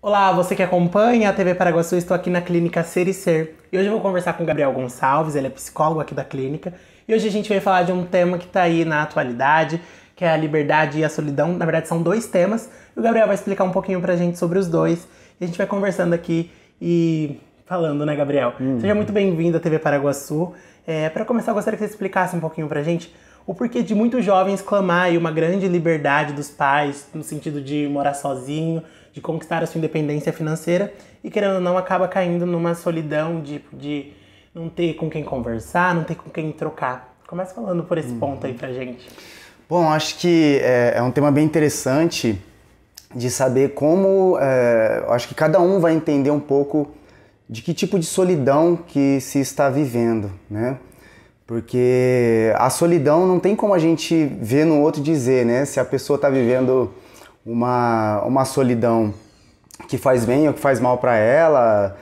Olá, você que acompanha a TV Paraguaçu, estou aqui na clínica Ser e Ser. E hoje eu vou conversar com o Gabriel Gonçalves, ele é psicólogo aqui da clínica. E hoje a gente vai falar de um tema que está aí na atualidade, que é a liberdade e a solidão. Na verdade são dois temas, e o Gabriel vai explicar um pouquinho pra gente sobre os dois. E a gente vai conversando aqui e falando, né, Gabriel? Seja muito bem-vindo à TV Paraguaçu. Para começar, eu gostaria que você explicasse um pouquinho pra gente o porquê de muitos jovens clamar aí uma grande liberdade dos pais, no sentido de morar sozinho, de conquistar a sua independência financeira e, querendo ou não, acaba caindo numa solidão de não ter com quem conversar, não ter com quem trocar. Começa falando por esse ponto aí pra gente. Bom, acho que é um tema bem interessante de saber como, acho que cada um vai entender um pouco de que tipo de solidão que se está vivendo, né? Porque a solidão não tem como a gente ver no outro e dizer, né? Se a pessoa está vivendo uma solidão que faz bem ou que faz mal para ela,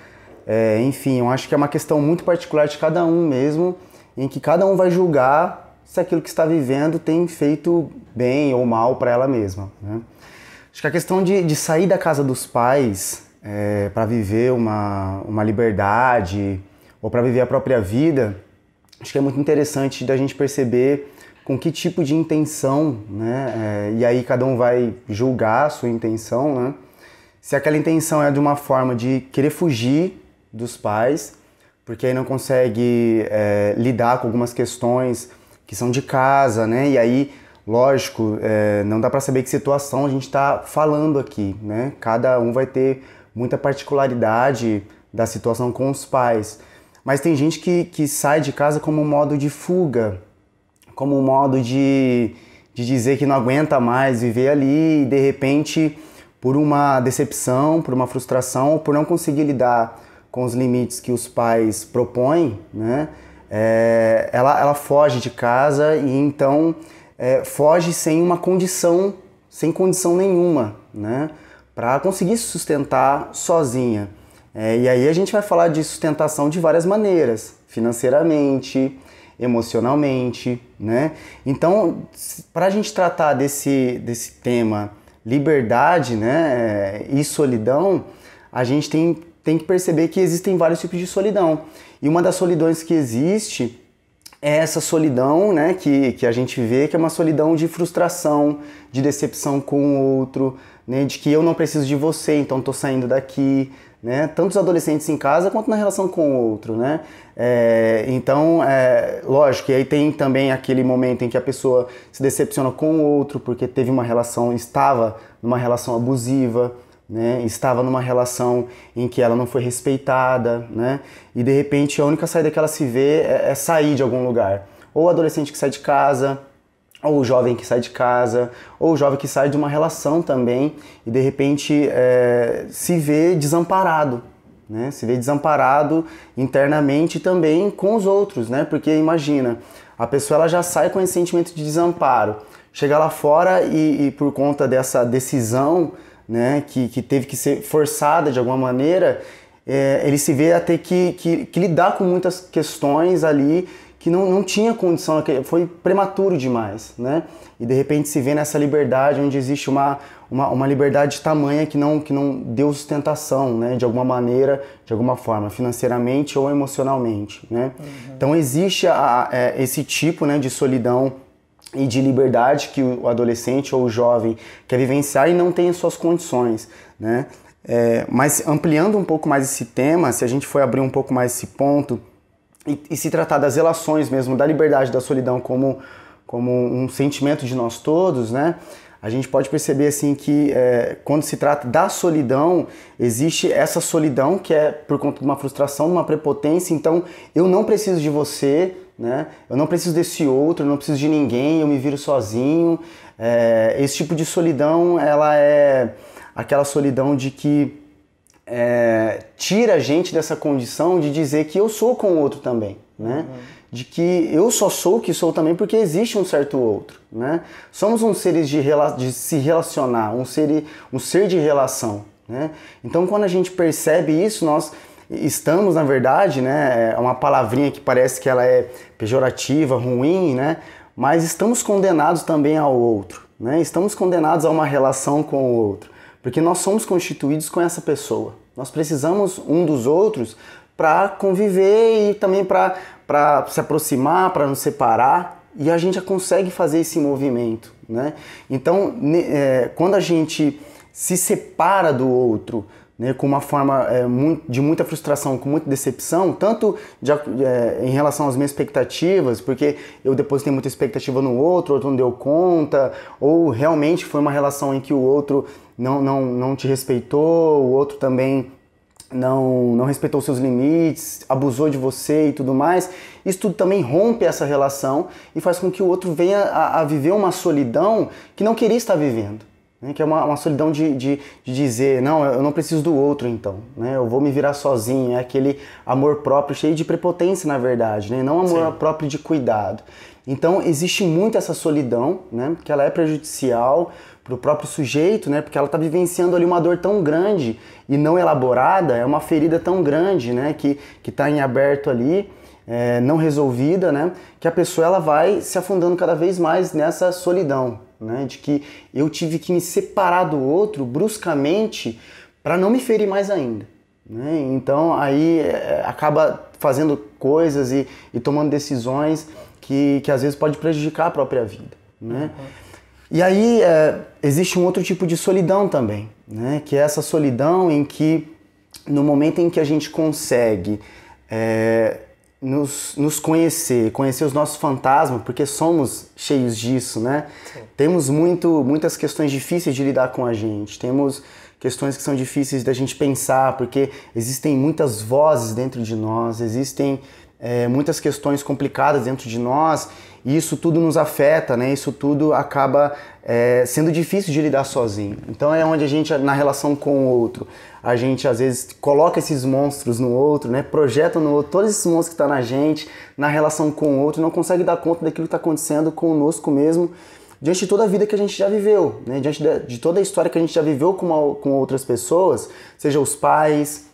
enfim, eu acho que é uma questão muito particular de cada um mesmo, em que cada um vai julgar se aquilo que está vivendo tem feito bem ou mal para ela mesma, né? Acho que a questão de sair da casa dos pais para viver uma liberdade ou para viver a própria vida, acho que é muito interessante da gente perceber com que tipo de intenção, né? E aí cada um vai julgar a sua intenção, né? Se aquela intenção é de uma forma de querer fugir dos pais, porque aí não consegue lidar com algumas questões que são de casa, né? E aí, lógico, não dá para saber que situação a gente está falando aqui, né? Cada um vai ter muita particularidade da situação com os pais. Mas tem gente que sai de casa como um modo de fuga, como um modo de dizer que não aguenta mais viver ali e, de repente, por uma decepção, por uma frustração, por não conseguir lidar com os limites que os pais propõem, né? Ela foge de casa e então foge sem uma condição, sem condição nenhuma, né? Para conseguir se sustentar sozinha. E aí a gente vai falar de sustentação de várias maneiras, financeiramente, emocionalmente, né? Então, para a gente tratar desse tema liberdade, né, e solidão, a gente tem que perceber que existem vários tipos de solidão. E uma das solidões que existe é essa solidão, né, que a gente vê, que é uma solidão de frustração, de decepção com o outro, né, de que eu não preciso de você, então estou saindo daqui, né, tanto os adolescentes em casa quanto na relação com o outro, né? Então, lógico, e aí tem também aquele momento em que a pessoa se decepciona com o outro porque teve uma relação, estava numa relação abusiva, né? Estava numa relação em que ela não foi respeitada, né? E de repente a única saída que ela se vê é sair de algum lugar. Ou o adolescente que sai de casa, ou o jovem que sai de casa, ou o jovem que sai de uma relação também e de repente se vê desamparado, né? Se vê desamparado internamente também com os outros, né? Porque imagina, a pessoa ela já sai com esse sentimento de desamparo, chega lá fora e por conta dessa decisão, né, que teve que ser forçada de alguma maneira, ele se vê a ter que lidar com muitas questões ali que não tinha condição, foi prematuro demais, né? E de repente se vê nessa liberdade onde existe uma liberdade tamanha que não deu sustentação, né? De alguma maneira, de alguma forma, financeiramente ou emocionalmente, né? Então existe esse tipo, né, de solidão e de liberdade que o adolescente ou o jovem quer vivenciar e não tem as suas condições, né? Mas ampliando um pouco mais esse tema, se a gente for abrir um pouco mais esse ponto, e se tratar das relações mesmo, da liberdade, da solidão como um sentimento de nós todos, né? A gente pode perceber assim que quando se trata da solidão, existe essa solidão que é por conta de uma frustração, de uma prepotência, então eu não preciso de você, né? Eu não preciso desse outro, eu não preciso de ninguém, eu me viro sozinho. Esse tipo de solidão, ela é aquela solidão de que tira a gente dessa condição de dizer que eu sou com o outro também, né? De que eu só sou o que sou também porque existe um certo outro, né? Somos um seres de se relacionar, um ser de relação, né? Então quando a gente percebe isso, nós estamos, na verdade, né, é uma palavrinha que parece que ela é pejorativa, ruim, né? Mas estamos condenados também ao outro, né? Estamos condenados a uma relação com o outro. Porque nós somos constituídos com essa pessoa. Nós precisamos um dos outros para conviver e também para se aproximar, para nos separar. E a gente já consegue fazer esse movimento, né? Então, quando a gente se separa do outro, né, com uma forma de muita frustração, com muita decepção, tanto em relação às minhas expectativas, porque eu depositei muita expectativa no outro, o outro não deu conta, ou realmente foi uma relação em que o outro não te respeitou, o outro também não respeitou seus limites, abusou de você e tudo mais. Isso tudo também rompe essa relação e faz com que o outro venha a viver uma solidão que não queria estar vivendo. Né? Que é uma solidão de dizer, não, eu não preciso do outro então, né? Eu vou me virar sozinho. É aquele amor próprio cheio de prepotência, na verdade, né? Não amor próprio de cuidado. Então existe muito essa solidão, né? Porque ela é prejudicial para o próprio sujeito, né? Porque ela está vivenciando ali uma dor tão grande e não elaborada, é uma ferida tão grande, né? Que está em aberto ali, não resolvida, né? Que a pessoa ela vai se afundando cada vez mais nessa solidão, né? De que eu tive que me separar do outro bruscamente para não me ferir mais ainda, né? Então aí acaba fazendo coisas e tomando decisões que às vezes pode prejudicar a própria vida, né? E aí existe um outro tipo de solidão também, né? Que é essa solidão em que no momento em que a gente consegue nos conhecer os nossos fantasmas, porque somos cheios disso, né? Sim. Temos muitas questões difíceis de lidar com a gente, temos questões que são difíceis da gente pensar, porque existem muitas vozes dentro de nós, existem muitas questões complicadas dentro de nós, e isso tudo nos afeta, né? Isso tudo acaba sendo difícil de lidar sozinho. Então é onde a gente, na relação com o outro, a gente às vezes coloca esses monstros no outro, né? Projeta no outro todos esses monstros que estão na gente, na relação com o outro, e não consegue dar conta daquilo que está acontecendo conosco mesmo, diante de toda a vida que a gente já viveu, né? Diante de toda a história que a gente já viveu com outras pessoas, seja os pais,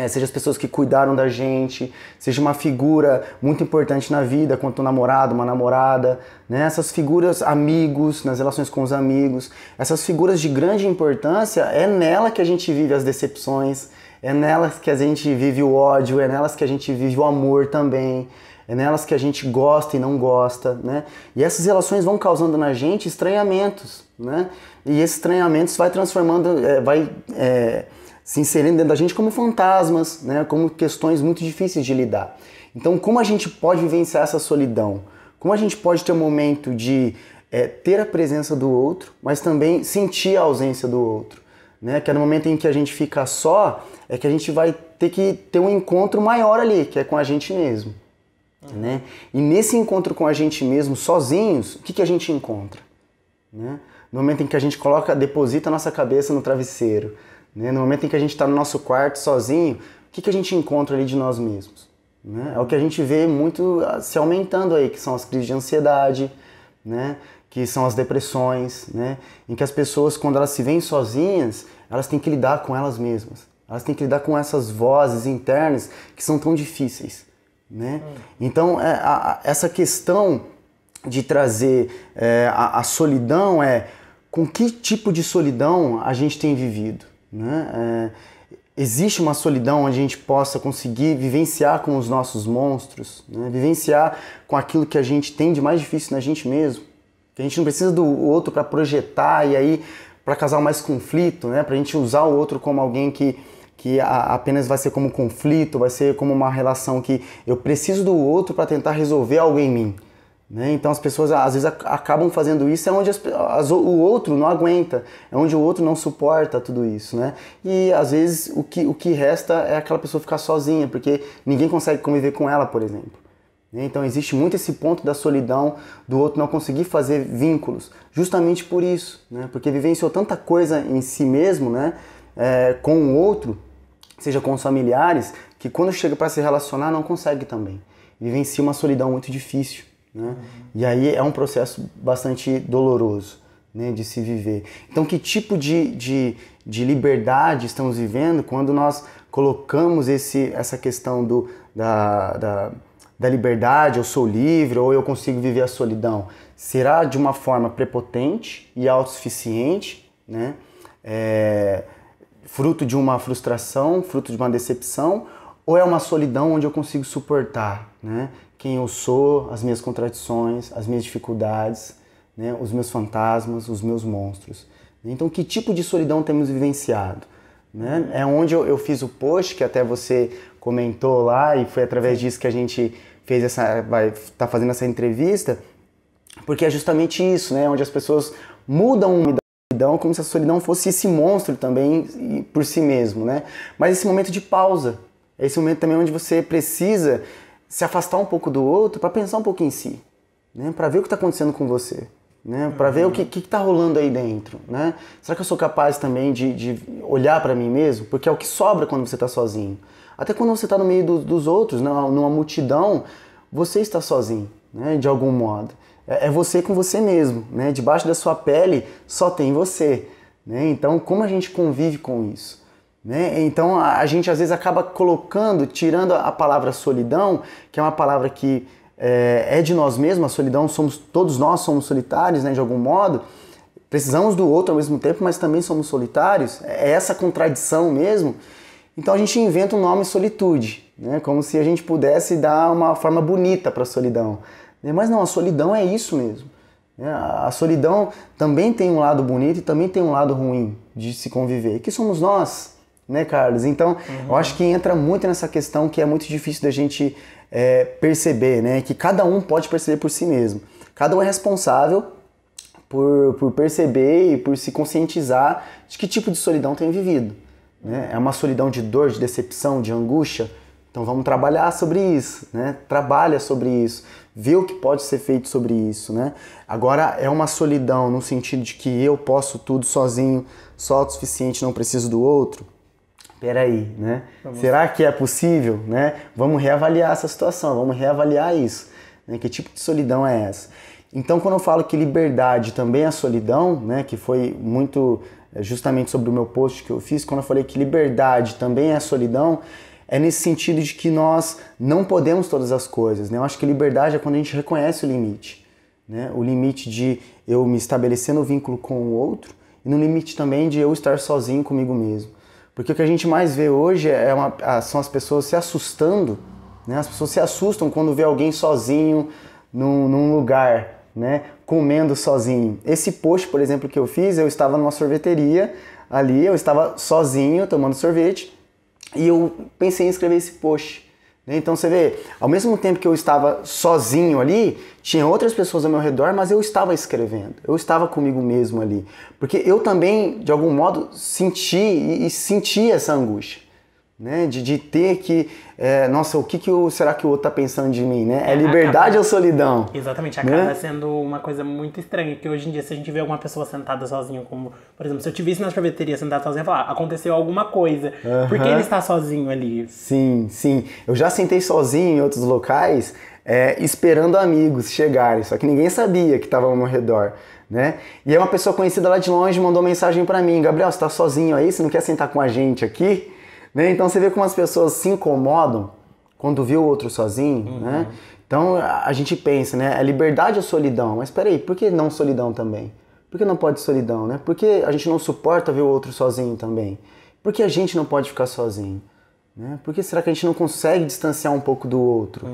seja as pessoas que cuidaram da gente, seja uma figura muito importante na vida, quanto um namorado, uma namorada, né? Essas figuras, amigos, nas relações com os amigos, essas figuras de grande importância, é nela que a gente vive as decepções, é nelas que a gente vive o ódio, é nelas que a gente vive o amor também, é nelas que a gente gosta e não gosta, né? E essas relações vão causando na gente estranhamentos, né? E esses estranhamentos vai transformando, se inserindo dentro da gente como fantasmas, né? Como questões muito difíceis de lidar. Então, como a gente pode vivenciar essa solidão? Como a gente pode ter um momento de ter a presença do outro, mas também sentir a ausência do outro, né? Que é no momento em que a gente fica só, é que a gente vai ter que ter um encontro maior ali, que é com a gente mesmo, né? E nesse encontro com a gente mesmo, sozinhos, o que a gente encontra, né? No momento em que a gente deposita a nossa cabeça no travesseiro, né? No momento em que a gente está no nosso quarto sozinho, o que a gente encontra ali de nós mesmos, né? É o que a gente vê muito se aumentando aí, que são as crises de ansiedade, né? Que são as depressões, né? Em que as pessoas, quando elas se veem sozinhas, elas têm que lidar com elas mesmas. Elas têm que lidar com essas vozes internas que são tão difíceis, né? Então, essa questão de trazer a solidão com que tipo de solidão a gente tem vivido, né? Existe uma solidão onde a gente possa conseguir vivenciar com os nossos monstros, né? Vivenciar com aquilo que a gente tem de mais difícil na gente mesmo, que a gente não precisa do outro para projetar e aí para causar mais conflito, né? Para a gente usar o outro como alguém que apenas vai ser como conflito, vai ser como uma relação que eu preciso do outro para tentar resolver algo em mim, né? Então as pessoas às vezes acabam fazendo isso, é onde o outro não aguenta, é onde o outro não suporta tudo isso, né? E às vezes o que resta é aquela pessoa ficar sozinha, porque ninguém consegue conviver com ela, por exemplo. Então existe muito esse ponto da solidão, do outro não conseguir fazer vínculos, justamente por isso, né? Porque vivenciou tanta coisa em si mesmo, né? Com o outro, seja com os familiares, que quando chega para se relacionar não consegue também. Vivencia uma solidão muito difícil, né? E aí é um processo bastante doloroso, né, de se viver. Então, que tipo de liberdade estamos vivendo quando nós colocamos essa questão da liberdade, eu sou livre, ou eu consigo viver a solidão? Será de uma forma prepotente e autossuficiente, né? fruto de uma frustração, fruto de uma decepção, ou é uma solidão onde eu consigo suportar, né? Quem eu sou, as minhas contradições, as minhas dificuldades, né? Os meus fantasmas, os meus monstros. Então, que tipo de solidão temos vivenciado? Né? É onde eu fiz o post, que até você comentou lá, e foi através disso que a gente fez vai estar fazendo essa entrevista, porque é justamente isso, né? Onde as pessoas mudam a solidão como se a solidão fosse esse monstro também por si mesmo, né? Mas esse momento de pausa, esse momento também onde você precisa se afastar um pouco do outro para pensar um pouco em si, né? Para ver o que está acontecendo com você. Né? Para ver o que está rolando aí dentro, né? Será que eu sou capaz também de olhar para mim mesmo? Porque é o que sobra quando você está sozinho. Até quando você está no meio dos outros, né? Numa multidão, você está sozinho, né? De algum modo. É você com você mesmo, né? Debaixo da sua pele só tem você, né? Então, como a gente convive com isso? Né? Então, a gente às vezes acaba tirando a palavra solidão, que é uma palavra que é de nós mesmos, a solidão, todos nós somos solitários, né, de algum modo, precisamos do outro ao mesmo tempo, mas também somos solitários, é essa contradição mesmo. Então a gente inventa o nome solitude, né, como se a gente pudesse dar uma forma bonita para a solidão, né, mas não, a solidão é isso mesmo, né, a solidão também tem um lado bonito e também tem um lado ruim de se conviver, que somos nós, né, Carlos? Então eu acho que entra muito nessa questão que é muito difícil da gente perceber, né? Que cada um pode perceber por si mesmo. Cada um é responsável por perceber e por se conscientizar de que tipo de solidão tem vivido. Né? É uma solidão de dor, de decepção, de angústia? Então vamos trabalhar sobre isso, né? Trabalha sobre isso, vê o que pode ser feito sobre isso, né? Agora é uma solidão no sentido de que eu posso tudo sozinho, sou autossuficiente, não preciso do outro. Peraí, né? Será que é possível, né? Vamos reavaliar essa situação, vamos reavaliar isso. Né? Que tipo de solidão é essa? Então, quando eu falo que liberdade também é solidão, né? Que foi muito justamente sobre o meu post que eu fiz, quando eu falei que liberdade também é solidão, é nesse sentido de que nós não podemos todas as coisas, né? Eu acho que liberdade é quando a gente reconhece o limite, né? O limite de eu me estabelecer no vínculo com o outro e no limite também de eu estar sozinho comigo mesmo. Porque o que a gente mais vê hoje são as pessoas se assustando, né? As pessoas se assustam quando vê alguém sozinho num lugar, né? Comendo sozinho. Esse post, por exemplo, que eu fiz, eu estava numa sorveteria ali, eu estava sozinho tomando sorvete e eu pensei em escrever esse post. Então você vê, ao mesmo tempo que eu estava sozinho ali, tinha outras pessoas ao meu redor, mas eu estava escrevendo, eu estava comigo mesmo ali. Porque eu também, de algum modo, senti essa angústia, né? De ter que, nossa, será que o outro está pensando de mim, né? É liberdade ou solidão? Exatamente, acaba sendo uma coisa muito estranha, que hoje em dia, se a gente vê alguma pessoa sentada sozinha, como, por exemplo, se eu te visse na sorveteria sentada sozinha, eu falar, aconteceu alguma coisa, por que ele está sozinho ali? Sim, sim. Eu já sentei sozinho em outros locais, esperando amigos chegarem, só que ninguém sabia que estava ao meu redor, né? E aí uma pessoa conhecida lá de longe mandou mensagem para mim, Gabriel, você está sozinho aí? Você não quer sentar com a gente aqui? Né? Então você vê como as pessoas se incomodam quando vê o outro sozinho, né? Então a gente pensa, né? É liberdade ou solidão? Mas peraí, por que não solidão também? Por que não pode solidão, né? Por que a gente não suporta ver o outro sozinho também? Por que a gente não pode ficar sozinho? Né? Por que será que a gente não consegue distanciar um pouco do outro?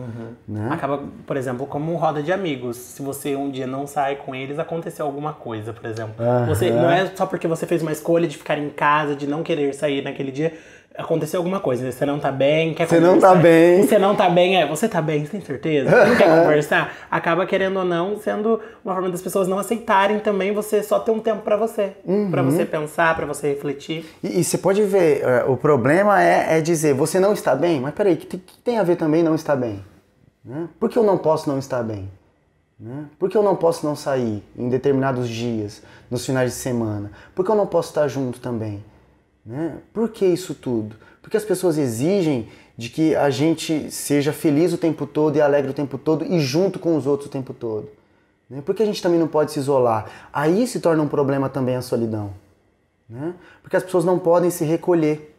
Né? Acaba, por exemplo, como roda de amigos. Se você um dia não sai com eles, aconteceu alguma coisa, por exemplo. Você, não é só porque você fez uma escolha de ficar em casa, de não querer sair naquele dia, aconteceu alguma coisa. Você não tá bem, quer conversar. Você não tá bem. Você não tá bem, você tá bem, você tem certeza? Você não quer conversar? Acaba, querendo ou não, sendo uma forma das pessoas não aceitarem também você só ter um tempo pra você. Pra você pensar, pra você refletir. E você pode ver, o problema é dizer, você não está bem? Mas peraí, o que tem a ver também não estar bem? Né? Por que eu não posso não estar bem? Né? Por que eu não posso não sair em determinados dias, nos finais de semana? Por que eu não posso estar junto também? Né? Por que isso tudo? Porque as pessoas exigem de que a gente seja feliz o tempo todo e alegre o tempo todo e junto com os outros o tempo todo. Né? Por que a gente também não pode se isolar? Aí se torna um problema também a solidão. Né? Porque as pessoas não podem se recolher.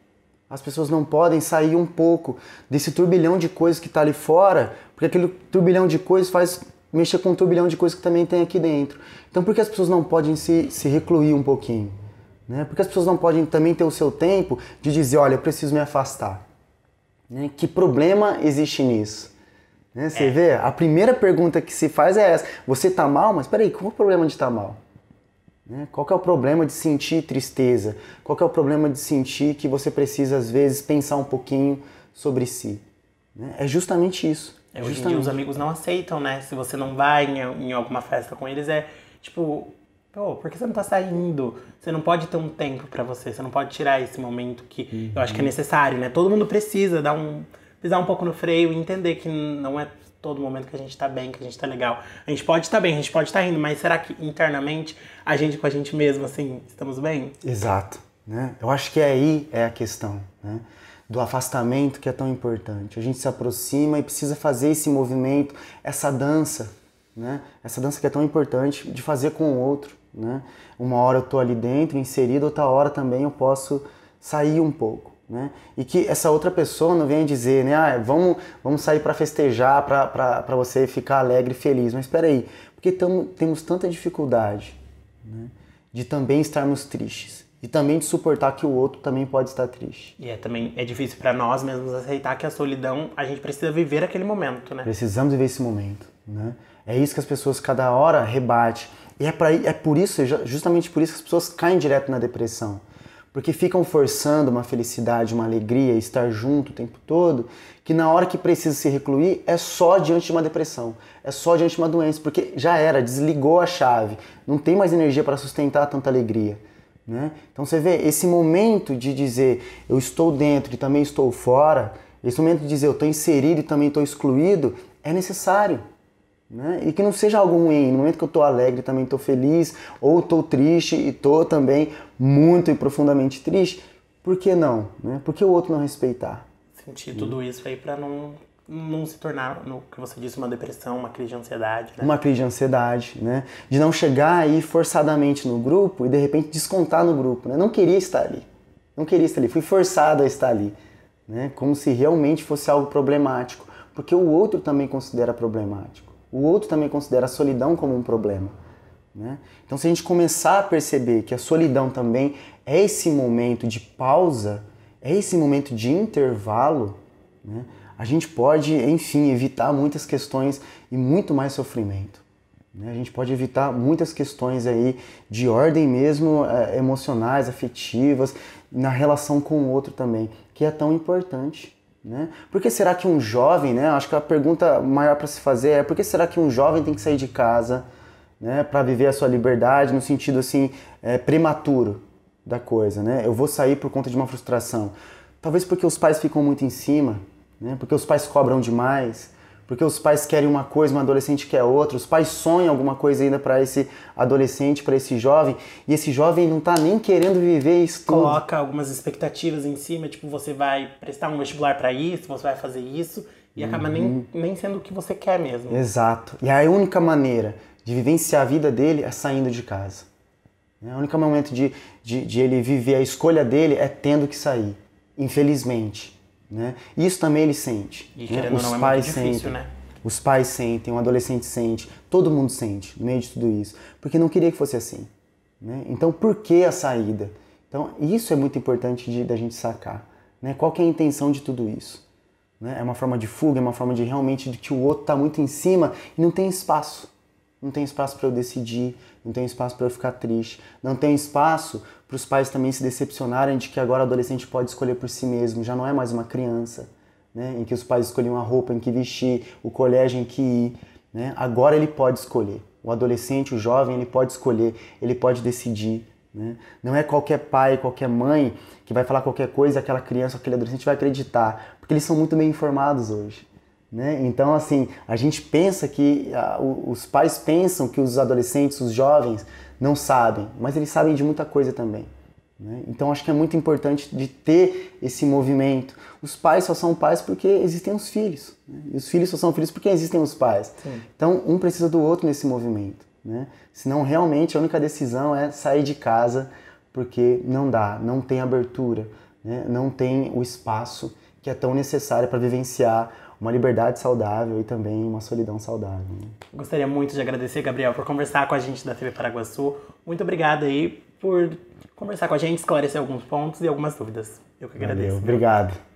As pessoas não podem sair um pouco desse turbilhão de coisas que está ali fora, porque aquele turbilhão de coisas faz mexer com um turbilhão de coisas que também tem aqui dentro. Então por que as pessoas não podem se recluir um pouquinho? Né? Porque as pessoas não podem também ter o seu tempo de dizer, olha, eu preciso me afastar. Né? Que problema existe nisso? Né? Você vê, a primeira pergunta que se faz é essa. Você tá mal? Mas peraí, qual é o problema de estar mal? Né? Qual que é o problema de sentir tristeza? Qual que é o problema de sentir que você precisa, às vezes, pensar um pouquinho sobre si? Né? É justamente isso. Hoje em dia os amigos não aceitam, né? Se você não vai em alguma festa com eles, é tipo... Pô, por que você não tá saindo? Você não pode ter um tempo pra você, você não pode tirar esse momento que eu acho que é necessário, né? Todo mundo precisa pisar um pouco no freio e entender que não é todo momento que a gente tá bem, que a gente tá legal. A gente pode estar bem, a gente pode estar rindo, mas será que internamente a gente com a gente mesmo, assim, estamos bem? Exato. Né? Eu acho que aí é a questão, né? Do afastamento que é tão importante. A gente se aproxima e precisa fazer esse movimento, essa dança, né? Essa dança que é tão importante de fazer com o outro. Né? Uma hora eu estou ali dentro, inserido, outra hora também eu posso sair um pouco. Né? E que essa outra pessoa não venha dizer, né? Vamos sair para festejar, para você ficar alegre e feliz. Mas espera aí, porque temos tanta dificuldade, né? De também estarmos tristes. E também de suportar que o outro também pode estar triste. E também é difícil para nós mesmos aceitar que a solidão, a gente precisa viver aquele momento, né? Precisamos viver esse momento, né? É isso que as pessoas cada hora rebatem. E é por isso, justamente por isso que as pessoas caem direto na depressão. Porque ficam forçando uma felicidade, uma alegria, estar junto o tempo todo, que na hora que precisa se recluir é só diante de uma depressão, é só diante de uma doença, porque já era, desligou a chave, não tem mais energia para sustentar tanta alegria. Né? Então você vê, esse momento de dizer eu estou dentro e também estou fora, esse momento de dizer eu estou inserido e também estou excluído, é necessário. Né? E que não seja algo ruim, no momento que eu estou alegre também estou feliz, ou estou triste e estou também muito e profundamente triste, por que não? Né? Por que o outro não respeitar? Sentir tudo isso aí para não se tornar, no que você disse, uma depressão, uma crise de ansiedade. Né? Uma crise de ansiedade, né? De não chegar aí forçadamente no grupo e de repente descontar no grupo. Né? Não queria estar ali, não queria estar ali, fui forçado a estar ali. Né? Como se realmente fosse algo problemático, porque o outro também considera problemático. O outro também considera a solidão como um problema. Né? Então, se a gente começar a perceber que a solidão também é esse momento de pausa, é esse momento de intervalo, né? A gente pode, enfim, evitar muitas questões e muito mais sofrimento. Né? A gente pode evitar muitas questões aí de ordem mesmo emocionais, afetivas, na relação com o outro também, que é tão importante. Né? Por que será que um jovem, né? Acho que a pergunta maior para se fazer é por que será que um jovem tem que sair de casa, né, para viver a sua liberdade no sentido assim prematuro da coisa, né? Eu vou sair por conta de uma frustração. Talvez porque os pais ficam muito em cima, né? Porque os pais cobram demais, porque os pais querem uma coisa, um adolescente quer outra, os pais sonham alguma coisa ainda para esse adolescente, para esse jovem, e esse jovem não está nem querendo viver isso tudo. Coloca algumas expectativas em cima, tipo, você vai prestar um vestibular para isso, você vai fazer isso, e acaba nem sendo o que você quer mesmo. Exato. E a única maneira de vivenciar a vida dele é saindo de casa. O único momento de ele viver a escolha dele é tendo que sair, infelizmente. Né? Isso também ele sente. E querendo ou não, é muito difícil, né? Os pais sentem, um adolescente sente, todo mundo sente no meio de tudo isso, porque não queria que fosse assim. Né? Então, por que a saída? Então, isso é muito importante da gente sacar. Né? Qual que é a intenção de tudo isso? Né? É uma forma de fuga, é uma forma de realmente de que o outro está muito em cima e não tem espaço. Não tem espaço para eu decidir, não tem espaço para eu ficar triste, não tem espaço para os pais também se decepcionarem de que agora o adolescente pode escolher por si mesmo, já não é mais uma criança, né? Em que os pais escolhiam a roupa em que vestir, o colégio em que ir, né? Agora ele pode escolher, o adolescente, o jovem, ele pode escolher, ele pode decidir. Né? Não é qualquer pai, qualquer mãe que vai falar qualquer coisa, aquela criança, aquele adolescente vai acreditar, porque eles são muito bem informados hoje. Né? Então, assim, a gente pensa que, os pais pensam que os adolescentes, os jovens, não sabem, mas eles sabem de muita coisa também. Né? Então, acho que é muito importante de ter esse movimento. Os pais só são pais porque existem os filhos. Né? E os filhos só são filhos porque existem os pais. Sim. Então, um precisa do outro nesse movimento. Né? Senão, realmente, a única decisão é sair de casa porque não dá, não tem abertura, né? Não tem o espaço que é tão necessário para vivenciar uma liberdade saudável e também uma solidão saudável. Né? Gostaria muito de agradecer, Gabriel, por conversar com a gente da TV Paraguaçu. Muito obrigado aí por conversar com a gente, esclarecer alguns pontos e algumas dúvidas. Eu que agradeço. Valeu, obrigado.